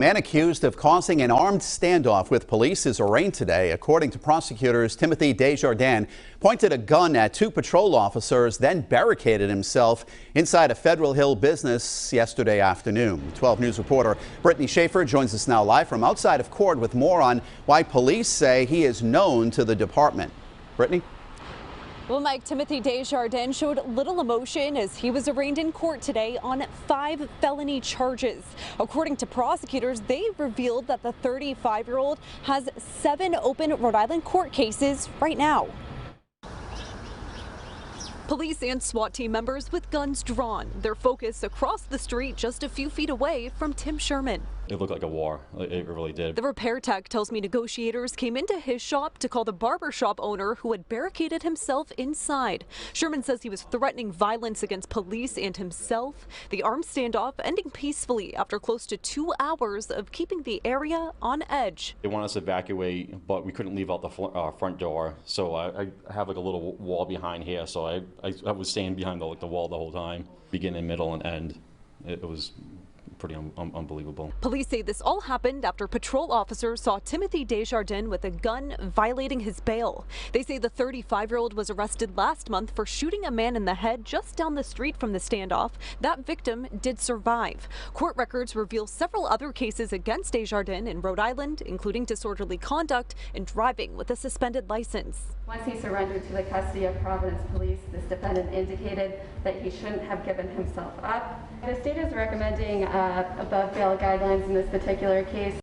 Man accused of causing an armed standoff with police is arraigned today. According to prosecutors, Timothy Desjardins pointed a gun at two patrol officers, then barricaded himself inside a Federal Hill business yesterday afternoon. 12 News reporter Brittany Schaefer joins us now live from outside of court with more on why police say he is known to the department. Brittany? Well, Mike, Timothy Desjardins showed little emotion as he was arraigned in court today on 5 felony charges. According to prosecutors, they revealed that the 35-year-old has 7 open Rhode Island court cases right now. Police and SWAT team members with guns drawn, their focus across the street just a few feet away from Tim Sherman. It looked like a war. It really did. The repair tech tells me negotiators came into his shop to call the barber shop owner who had barricaded himself inside. Sherman says he was threatening violence against police and himself. The armed standoff ending peacefully after close to 2 hours of keeping the area on edge. They wanted us to evacuate, but we couldn't leave out the front door. So I have like a little wall behind here. So I was staying behind the wall the whole time, beginning, middle, and end. It was pretty unbelievable. Police say this all happened after patrol officers saw Timothy Desjardins with a gun violating his bail. They say the 35-year-old was arrested last month for shooting a man in the head just down the street from the standoff. That victim did survive. Court records reveal several other cases against Desjardins in Rhode Island, including disorderly conduct and driving with a suspended license. Once he surrendered to the custody of Providence police, this defendant indicated that he shouldn't have given himself up. The state is recommending above bail guidelines in this particular case.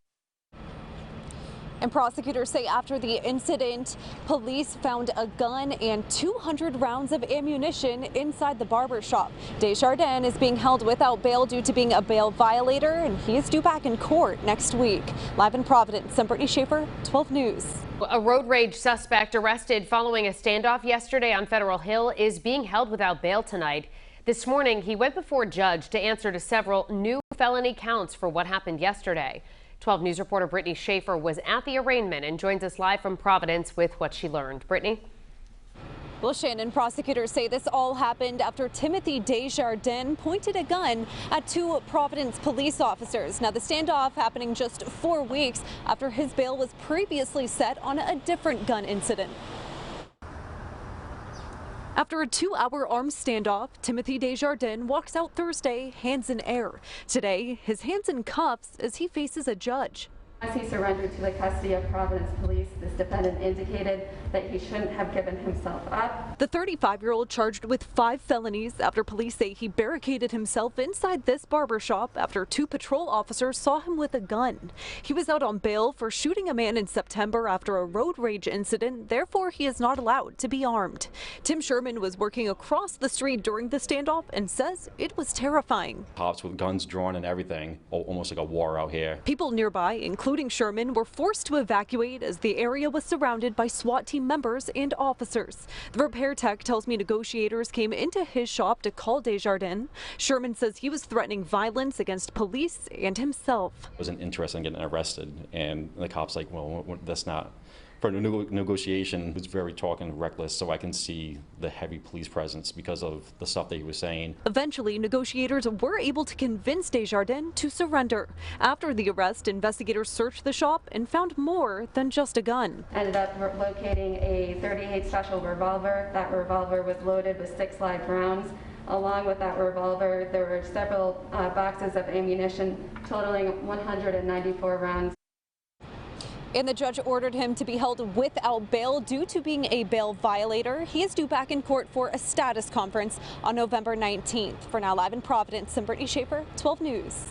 And prosecutors say after the incident, police found a gun and 200 rounds of ammunition inside the barber shop. Desjardins is being held without bail due to being a bail violator, and he is due back in court next week. Live in Providence, I'm Brittany Schaefer, 12 News. A road rage suspect arrested following a standoff yesterday on Federal Hill is being held without bail tonight. This morning, he went before a judge to answer to several new felony counts for what happened yesterday. 12 News reporter Brittany Schaefer was at the arraignment and joins us live from Providence with what she learned. Brittany? Well, Shannon, prosecutors say this all happened after Timothy Desjardins pointed a gun at 2 Providence police officers. Now, the standoff happening just 4 weeks after his bail was previously set on a different gun incident. After a 2-hour armed standoff, Timothy Desjardins walks out Thursday, hands in air. Today, his hands in cuffs as he faces a judge. As he surrendered to the custody of Providence police, this defendant indicated that he shouldn't have given himself up. The 35-year-old charged with 5 felonies after police say he barricaded himself inside this barber shop after 2 patrol officers saw him with a gun. He was out on bail for shooting a man in September after a road rage incident. Therefore, he is not allowed to be armed. Tim Sherman was working across the street during the standoff and says it was terrifying. Cops with guns drawn and everything, almost like a war out here. People nearby, including Sherman, were forced to evacuate as the area was surrounded by SWAT team members and officers. The repair tech tells me negotiators came into his shop to call Desjardins. Sherman says he was threatening violence against police and himself. I wasn't interested in getting arrested, and the cops like, well, that's not. For a negotiation, he was very talking reckless, so I can see the heavy police presence because of the stuff that he was saying. Eventually, negotiators were able to convince Desjardins to surrender. After the arrest, investigators searched the shop and found more than just a gun. Ended up locating a .38 special revolver. That revolver was loaded with 6 live rounds. Along with that revolver, there were several boxes of ammunition totaling 194 rounds. And the judge ordered him to be held without bail due to being a bail violator. He is due back in court for a status conference on November 19th. For now, live in Providence, I'm Brittany Schaefer, 12 News.